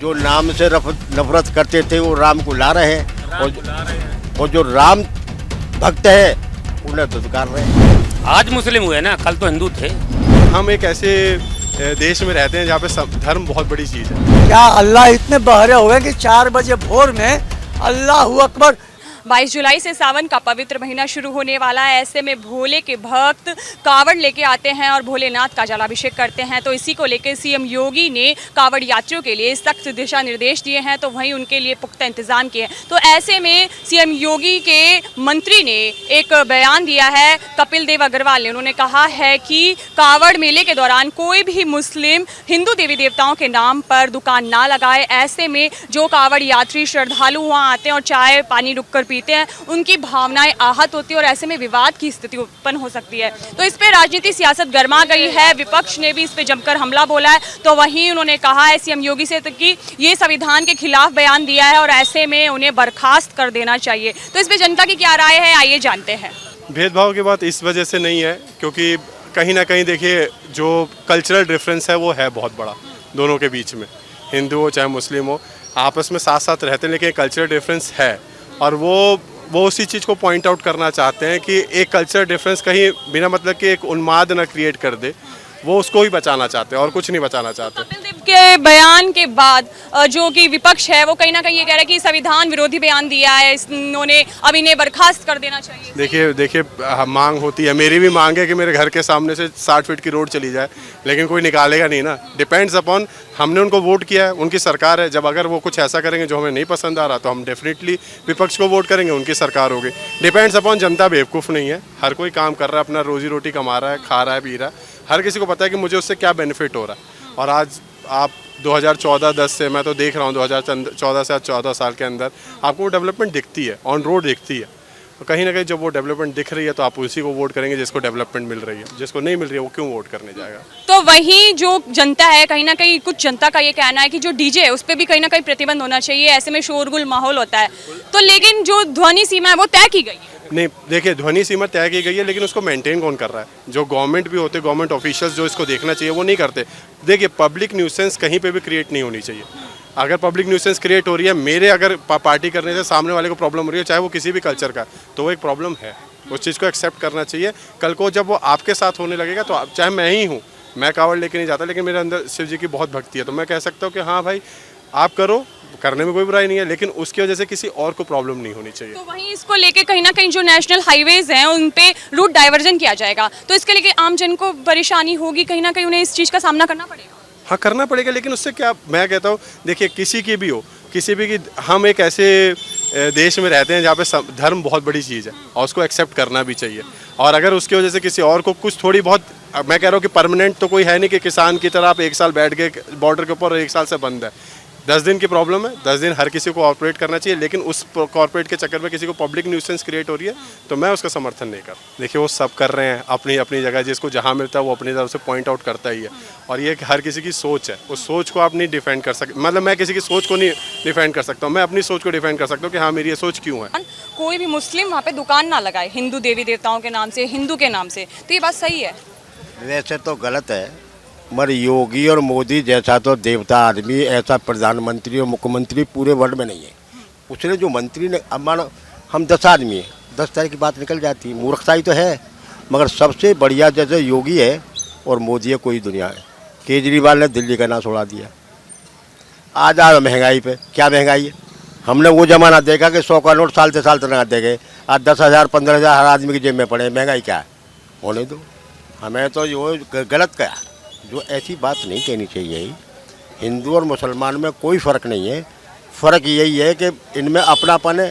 जो नाम से नफरत करते थे वो राम को ला रहे हैं और जो राम भक्त है उन्हें धुतकार रहे हैं। आज मुस्लिम हुए ना, कल तो हिंदू थे। हम एक ऐसे देश में रहते हैं जहाँ पे धर्म बहुत बड़ी चीज़ है। क्या अल्लाह इतने बहरे हो गए कि 4 बजे भोर में अल्लाह अकबर। 22 जुलाई से सावन का पवित्र महीना शुरू होने वाला है। ऐसे में भोले के भक्त कावड़ लेके आते हैं और भोलेनाथ का जलाभिषेक करते हैं। तो इसी को लेकर सीएम योगी ने कावड़ यात्रियों के लिए सख्त दिशा निर्देश दिए हैं, तो वहीं उनके लिए पुख्ता इंतजाम किए। तो ऐसे में सीएम योगी के मंत्री ने एक बयान दिया है, कपिल देव अग्रवाल ने। उन्होंने कहा है कि कावड़ मेले के दौरान कोई भी मुस्लिम हिंदू देवी देवताओं के नाम पर दुकान ना लगाए। ऐसे में जो कावड़ यात्री श्रद्धालु वहाँ आते हैं और चाय पानी रुक कर पीते हैं, उनकी भावनाएं आहत होती है और ऐसे में विवाद की स्थिति उत्पन्न हो सकती है। तो इस पे राजनीति सियासत गर्मा गई है। विपक्ष ने भी इस पे जमकर हमला बोला है। तो वहीं उन्होंने कहा है सीएम योगी से कि ये संविधान के खिलाफ बयान दिया है और ऐसे में उन्हें बर्खास्त कर देना चाहिए। तो इस पे जनता की क्या राय है, आइए जानते हैं। भेदभाव की बात इस वजह से नहीं है क्योंकि कहीं ना कहीं देखिए जो कल्चरल डिफरेंस है वो है बहुत बड़ा दोनों के बीच में। हिंदू हो चाहे मुस्लिम हो, आपस में साथ साथ रहते हैं, लेकिन कल्चरल डिफरेंस है और वो उसी चीज़ को पॉइंट आउट करना चाहते हैं कि एक कल्चर डिफरेंस कहीं बिना मतलब कि एक उन्माद ना क्रिएट कर दे। वो उसको ही बचाना चाहते हैं और कुछ नहीं बचाना चाहते। कपिल देव के बयान के बाद जो कि विपक्ष है वो कहीं ना कहीं ये कह रहा है कि संविधान विरोधी बयान दिया है, इन्होंने अब इन्हें बर्खास्त कर देना चाहिए। देखिए मांग होती है, मेरी भी मांग है कि मेरे घर के सामने से 60 फीट की रोड चली जाए, लेकिन कोई निकालेगा नहीं ना। डिपेंड्स अपॉन, हमने उनको वोट किया है, उनकी सरकार है। जब अगर वो कुछ ऐसा करेंगे जो हमें नहीं पसंद आ रहा तो हम डेफिनेटली विपक्ष को वोट करेंगे, उनकी सरकार होगी। डिपेंड्स अपॉन, जनता बेवकूफ़ नहीं है, हर कोई काम कर रहा है, अपना रोजी रोटी कमा रहा है, खा रहा है, पी रहा है। हर किसी को पता है कि मुझे उससे क्या बेनिफिट हो रहा है। और आज आप 2014-10 से मैं तो देख रहा हूँ 2014 से आज 14 साल के अंदर आपको वो डेवलपमेंट दिखती है, ऑन रोड दिखती है। तो कहीं ना कहीं जब वो डेवलपमेंट दिख रही है तो आप उसी को वोट करेंगे जिसको डेवलपमेंट मिल रही है। जिसको नहीं मिल रही है वो क्यों वोट करने जाएगा। तो वहीं जो जनता है, कहीं ना कहीं कुछ जनता का ये कहना है कि जो डीजे है उस पर भी कहीं ना कहीं प्रतिबंध होना चाहिए। ऐसे में शोरगुल माहौल होता है। तो लेकिन जो ध्वनि सीमा है वो तय की गई है। नहीं, देखिए ध्वनि सीमा तय की गई है, लेकिन उसको मेंटेन कौन कर रहा है? जो गवर्नमेंट भी होते, गवर्नमेंट ऑफिशियल्स जो इसको देखना चाहिए वो नहीं करते। देखिए पब्लिक न्यूसेंस कहीं पे भी क्रिएट नहीं होनी चाहिए। अगर पब्लिक न्यूसेंस क्रिएट हो रही है, मेरे अगर पार्टी करने से सामने वाले को प्रॉब्लम हो रही है, चाहे वो किसी भी कल्चर का, तो वो एक प्रॉब्लम है। उस चीज़ को एक्सेप्ट करना चाहिए। कल को जब वो आपके साथ होने लगेगा तो चाहे मैं ही हूँ, मैं कावड़ लेके नहीं जाता, लेकिन मेरे अंदर शिव जी की बहुत भक्ति है, तो मैं कह सकता हूँ कि हाँ भाई आप करो, करने में कोई बुराई नहीं है, लेकिन उसकी वजह से किसी और को प्रॉब्लम नहीं होनी चाहिए। तो वहीं इसको लेके कहीं ना कहीं जो नेशनल हाईवेज हैं उन पे रूट डाइवर्जन किया जाएगा, तो इसके लेके आम जन को परेशानी होगी, कहीं ना कहीं उन्हें इस चीज़ का सामना करना पड़ेगा। हाँ करना पड़ेगा, लेकिन उससे क्या, मैं कहता हूँ देखिए किसी की भी हो, किसी भी की, हम एक ऐसे देश में रहते हैं जहाँ पे धर्म बहुत बड़ी चीज़ है और उसको एक्सेप्ट करना भी चाहिए। और अगर उसकी वजह से किसी और को कुछ थोड़ी बहुत, मैं कह रहा हूँ कि परमानेंट तो कोई है नहीं कि किसान की तरह आप 1 साल बैठ गए बॉर्डर के ऊपर और 1 साल से बंद है। 10 दिन की प्रॉब्लम है, 10 दिन हर किसी को ऑपरेट करना चाहिए, लेकिन उस कॉर्पोरेट के चक्कर में किसी को पब्लिक न्यूसेंस क्रिएट हो रही है तो मैं उसका समर्थन नहीं कर। देखिए वो सब कर रहे हैं अपनी अपनी जगह, जिसको जहाँ मिलता है वो अपनी तरफ से पॉइंट आउट करता ही है। और ये हर किसी की सोच है, उस सोच को आप नहीं डिफेंड कर सकते। मतलब मैं किसी की सोच को नहीं डिफेंड कर सकता हूँ, मैं अपनी सोच को डिफेंड कर सकता हूँ कि हाँ मेरी ये सोच क्यों है। कोई भी मुस्लिम वहाँ पे दुकान ना लगाए हिंदू देवी देवताओं के नाम से, हिंदू के नाम से, तो ये बात सही है? वैसे तो गलत है, मगर योगी और मोदी जैसा तो देवता आदमी, ऐसा प्रधानमंत्री और मुख्यमंत्री पूरे वर्ल्ड में नहीं है। उसने जो मंत्री ने, अब मानो हम 10 आदमी हैं, 10 तरह की बात निकल जाती है, मूर्खताई तो है, मगर सबसे बढ़िया जैसे योगी है और मोदी है कोई दुनिया है। केजरीवाल ने दिल्ली का नाम छोड़ा दिया। आज आ महंगाई पे, क्या महंगाई है? हमने वो ज़माना देखा कि 100 का नोट साल से साल तक देंगे, आज 10,000 15,000 हर आदमी की जेब में पड़े। महंगाई क्या है? होने दो। हमें तो जो गलत क्या, जो ऐसी बात नहीं कहनी चाहिए। हिंदू और मुसलमान में कोई फ़र्क नहीं है, फ़र्क यही है कि इनमें अपनापन है,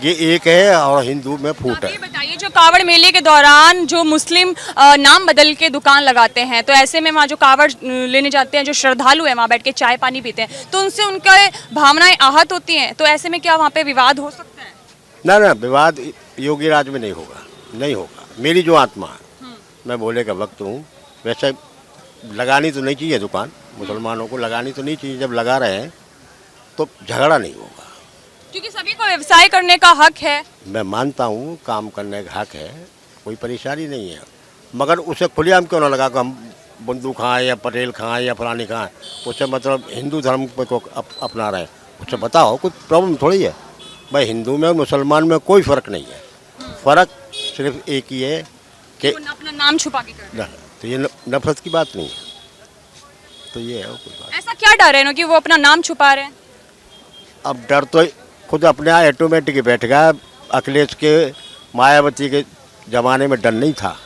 ये एक है, और हिंदू में फूट है। ये बताइए, जो कावड़ मेले के दौरान जो मुस्लिम नाम बदल के दुकान लगाते हैं, तो ऐसे में वहाँ जो कावड़ लेने जाते हैं, जो श्रद्धालु हैं वहाँ बैठ के चाय पानी पीते हैं, तो उनसे उनके भावनाएं आहत होती हैं, तो ऐसे में क्या वहाँ पे विवाद हो सकता है? ना ना, विवाद योगी राज में नहीं होगा, नहीं होगा। मेरी जो आत्मा है, मैं भोले का भक्त हूँ। वैसे लगानी तो नहीं चाहिए दुकान, मुसलमानों को लगानी तो नहीं चाहिए। जब लगा रहे हैं तो झगड़ा नहीं होगा, क्योंकि सभी को व्यवसाय करने का हक है। मैं मानता हूँ काम करने का हक है, कोई परेशानी नहीं है, मगर उसे खुलेआम क्यों ना लगा कि हम बंधु खां या पटेल खां या फलानी खां, उससे मतलब हिंदू धर्म को अपना रहे हैं, उससे बताओ कुछ प्रॉब्लम थोड़ी है भाई। हिंदू में और मुसलमान में कोई फ़र्क नहीं है, फ़र्क सिर्फ एक ही है कि वो अपना नाम छुपा के कर रहे हैं। तो ये नफरत की बात नहीं है, तो ये है और कोई बात। ऐसा क्या डर है ना कि वो अपना नाम छुपा रहे हैं? अब डर तो खुद अपने यहाँ ऑटोमेटिक बैठ गया। अखिलेश के मायावती के ज़माने में डर नहीं था,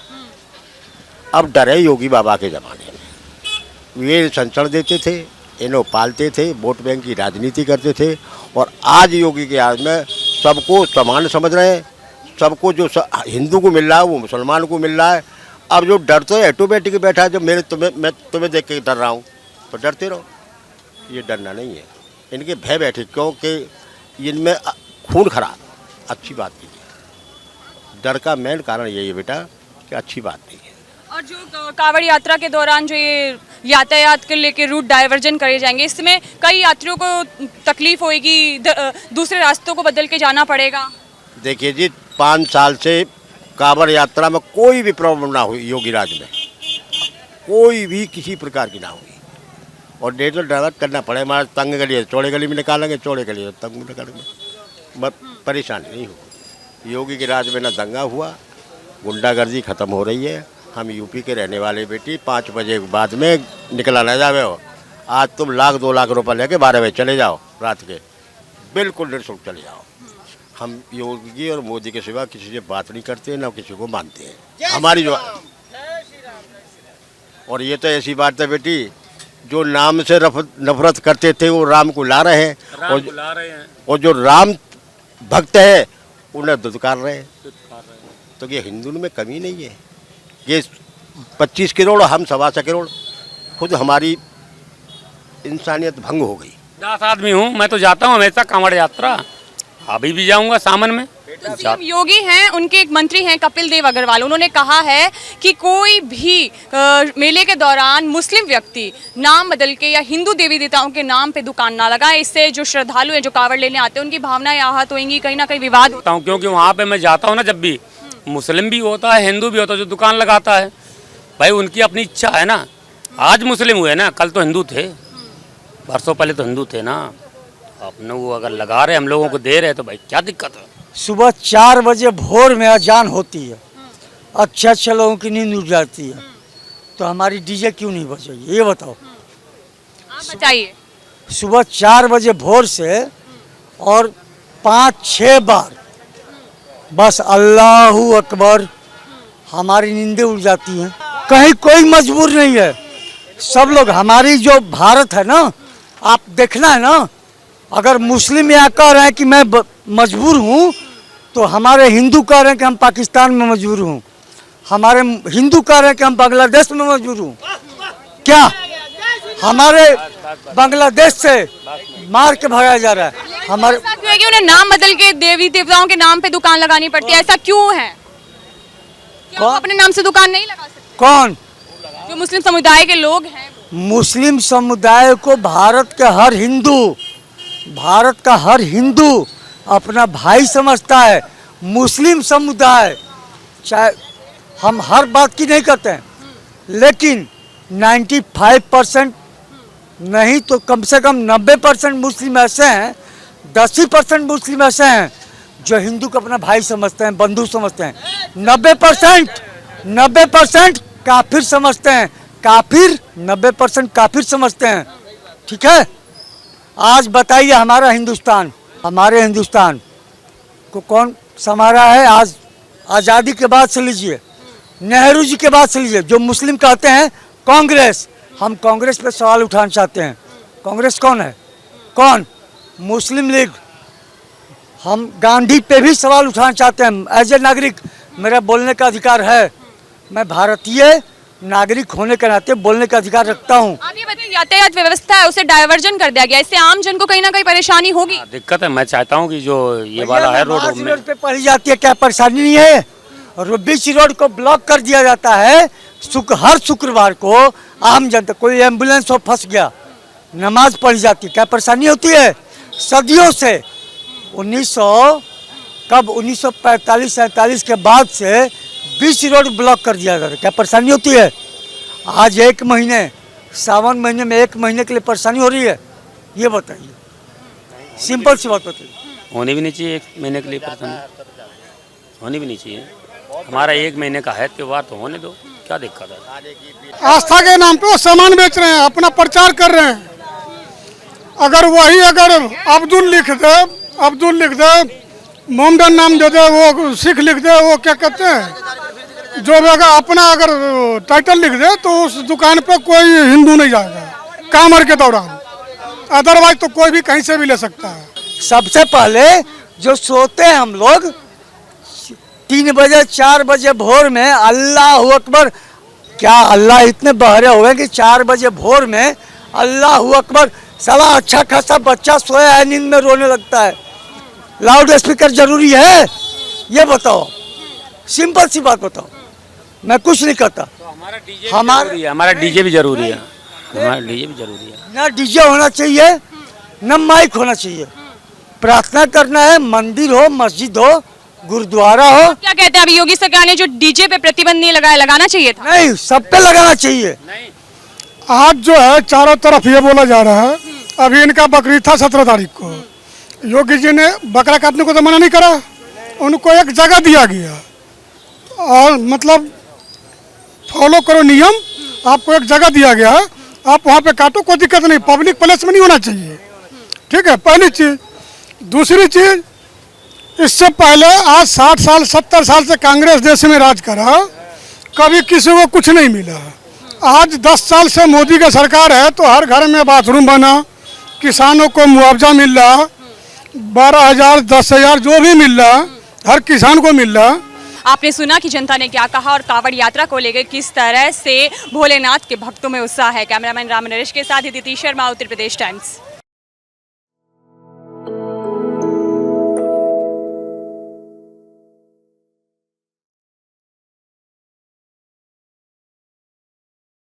अब डर है योगी बाबा के ज़माने में। ये संचरण देते थे, इन्हें पालते थे, वोट बैंक की राजनीति करते थे, और आज योगी के आज में सबको समान समझ रहे हैं। सबको जो हिंदू को मिल रहा है वो मुसलमान को मिल रहा है। अब जो डर तो ऑटोमेटिक बैठा है, जो मैं तुम्हें देख के डर रहा हूँ, तो डरते रहो। ये डरना नहीं है, इनके भय बैठे, क्योंकि इनमें खून खराब। अच्छी बात नहीं है, डर का मेन कारण यही है बेटा कि अच्छी बात नहीं है। और जो कांवड़ यात्रा के दौरान जो ये यातायात के लेके रूट डाइवर्जन करे जाएंगे, इसमें कई यात्रियों को तकलीफ होगी, दूसरे रास्तों को बदल के जाना पड़ेगा। देखिए जी, 5 साल से कांवड़ यात्रा में कोई भी प्रॉब्लम ना हुई, योगी राज में कोई भी किसी प्रकार की ना हुई। और डेजल डाइवर्ट करना पड़े, हमारा तंग गली है, चौड़े गली में निकालेंगे, चौड़े गली है तंग में निकालेंगे, बस परेशानी नहीं हो। योगी के राज में ना दंगा हुआ, गुंडागर्दी ख़त्म हो रही है। हम यूपी के रहने वाले बेटी 5 बजे के बाद में निकला ना जावे हो। आज तुम 1-2 लाख रुपए लेके 12 बजे चले जाओ रात के, बिल्कुल निःशुल्क चले जाओ। हम योगी और मोदी के सिवा किसी से बात नहीं करते, ना किसी को मानते हैं। हमारी जो, और ये तो ऐसी बात है बेटी, जो नाम से नफरत करते थे वो राम को ला रहे हैं, और जो राम भक्त है उन्हें दुत्कार रहे हैं। तो ये हिंदू में कमी नहीं है। ये 25 करोड़, हम 1.25 करोड़, खुद हमारी इंसानियत भंग हो गई। 10 आदमी हूँ, मैं तो जाता हूँ हमेशा कांवड़ यात्रा, अभी भी जाऊँगा सावन में। तो सीएम योगी हैं, उनके एक मंत्री हैं कपिल देव अग्रवाल, उन्होंने कहा है कि कोई भी मेले के दौरान मुस्लिम व्यक्ति नाम बदल के या हिंदू देवी देवताओं के नाम पे दुकान ना लगाए, इससे जो श्रद्धालु हैं, जो कांवड़ लेने आते हैं, उनकी भावनाएं आहत होंगी, कहीं ना कहीं विवाद होता है। क्योंकि वहाँ पे मैं जाता हूँ ना, जब भी मुस्लिम भी होता है, हिंदू भी होता है, जो दुकान लगाता है भाई उनकी अपनी इच्छा है ना। आज मुस्लिम हुए ना, कल तो हिंदू थे, बरसों पहले तो हिंदू थे ना। अपने वो अगर लगा रहे, हम लोगों को दे रहे, तो भाई क्या दिक्कत है। सुबह 4 बजे भोर में अजान होती है, अच्छे लोगों की नींद उड़ जाती है, तो हमारी डीजे क्यों नहीं बजेगी ये बताओ। आप बताइए। सुबह 4 बजे भोर से और 5-6 बार बस अल्लाहू अकबर, हमारी नींदें उड़ जाती हैं। कहीं कोई मजबूर नहीं है, सब लोग। हमारी जो भारत है ना, आप देखना है ना, अगर मुस्लिम यहाँ कह रहे हैं कि मैं मजबूर हूँ, तो हमारे हिंदू कह रहे हैं कि हम पाकिस्तान में मजबूर हूँ, हमारे हिंदू कह रहे हैं कि हम बांग्लादेश में मजबूर हूँ। क्या हमारे बांग्लादेश से मार के भगाया जा रहा है? हमारे कि उन्हें नाम बदल के देवी देवताओं के नाम पे दुकान लगानी पड़ती है, ऐसा क्यों है? क्या वो अपने नाम से दुकान नहीं लगा सकते? कौन? जो मुस्लिम समुदाय के लोग हैं। मुस्लिम समुदाय को भारत का हर हिंदू अपना भाई समझता है। मुस्लिम समुदाय, चाहे हम हर बात की नहीं करते हैं, लेकिन 95% नहीं तो कम से कम 90% मुस्लिम ऐसे हैं, 10% मुस्लिम ऐसे हैं जो हिंदू को अपना भाई समझते हैं, बंधु समझते हैं। 90% काफिर समझते हैं, 90% काफिर समझते हैं। ठीक है, आज बताइए हमारे हिंदुस्तान को कौन संभाला है? आज आज़ादी के बाद से लीजिए, नेहरू जी के बाद से लीजिए, जो मुस्लिम कहते हैं कांग्रेस, हम कांग्रेस पे सवाल उठाना चाहते हैं। कांग्रेस कौन है? कौन? मुस्लिम लीग। हम गांधी पे भी सवाल उठाना चाहते हैं। एज ए नागरिक मेरा बोलने का अधिकार है, मैं भारतीय नागरिक होने के नाते बोलने का अधिकार रखता हूँ। आप ये बताइए, यातायात व्यवस्था है उसे डाइवर्जन कर दिया गया, इससे आम जन को कहीं ना कहीं परेशानी होगी। दिक्कत है, मैं चाहता हूँ कि जो ये वाला है रोड पे पड़ी जाती है, क्या परेशानी नहीं है? और बीच रोड को ब्लॉक कर दिया जाता है। हर शुक्रवार को आम जनता, कोई एम्बुलेंस हो फंस गया, नमाज पढ़ी जाती है, क्या परेशानी होती है? सदियों से 1945-47 के बाद से बीच रोड ब्लॉक कर दिया जाता है, क्या परेशानी होती है? आज 1 महीने, सावन महीने में 1 महीने के लिए परेशानी हो रही है, ये बताइए, सिंपल सी बात बताइए। होनी भी नहीं चाहिए 1 महीने के लिए परेशानी, होनी भी नहीं चाहिए। हमारा 1 महीने का है त्योहार, तो होने दो, क्या दिक्कत है। आस्था के नाम पे वो सामान बेच रहे हैं, अपना प्रचार कर रहे हैं। अगर अब्दुल लिख दे, मोहम्मदन नाम दे दे, वो सिख लिख दे, वो क्या कहते हैं, जो भी अगर टाइटल लिख दे तो उस दुकान पे कोई हिंदू नहीं जाएगा कामर के दौरान, अदरवाइज तो कोई भी कहीं से भी ले सकता है। सबसे पहले जो सोते हैं हम लोग 3 बजे 4 बजे भोर में, अल्लाह अकबर, क्या अल्लाह इतने बहरे हुए कि 4 बजे भोर में अल्लाह अकबर, साला अच्छा खासा बच्चा सोया है, नींद में रोने लगता है, लाउड स्पीकर जरूरी है? ये बताओ, सिंपल सी बात बताओ, मैं कुछ नहीं कहता। हमारा डीजे भी जरूरी है, हमारा डीजे भी जरूरी है। ना डीजे होना चाहिए, ना माइक होना चाहिए। प्रार्थना करना है, मंदिर हो, मस्जिद हो, गुरुद्वारा हो। क्या कहते हैं अभी योगी सरकार ने जो डीजे पे प्रतिबंध नहीं लगाया, लगाना चाहिए था? नहीं, सब पे लगाना चाहिए। आज जो है चारों तरफ ये बोला जा रहा है, अभी इनका बकरीद था 17 तारीख को, योगी जी ने बकरा काटने को तो मना नहीं करा, उनको एक जगह दिया गया और मतलब फॉलो करो नियम, आपको एक जगह दिया गया, आप वहाँ पे काटो, कोई दिक्कत नहीं, पब्लिक प्लेस में नहीं होना चाहिए, ठीक है, पहली चीज़। दूसरी चीज़, इससे पहले आज 60 साल 70 साल से कांग्रेस देश में राज करा, कभी किसी को कुछ नहीं मिला। आज 10 साल से मोदी का सरकार है तो हर घर में बाथरूम बना, किसानों को मुआवजा मिल रहा, 12,000 10,000 जो भी मिल रहा हर किसान को मिल रहा। आपने सुना कि जनता ने क्या कहा और कांवड़ यात्रा को लेकर किस तरह से भोलेनाथ के भक्तों में उत्साह है। कैमरामैन राम नरेश के साथ अदिति शर्मा, उत्तर प्रदेश टाइम्स।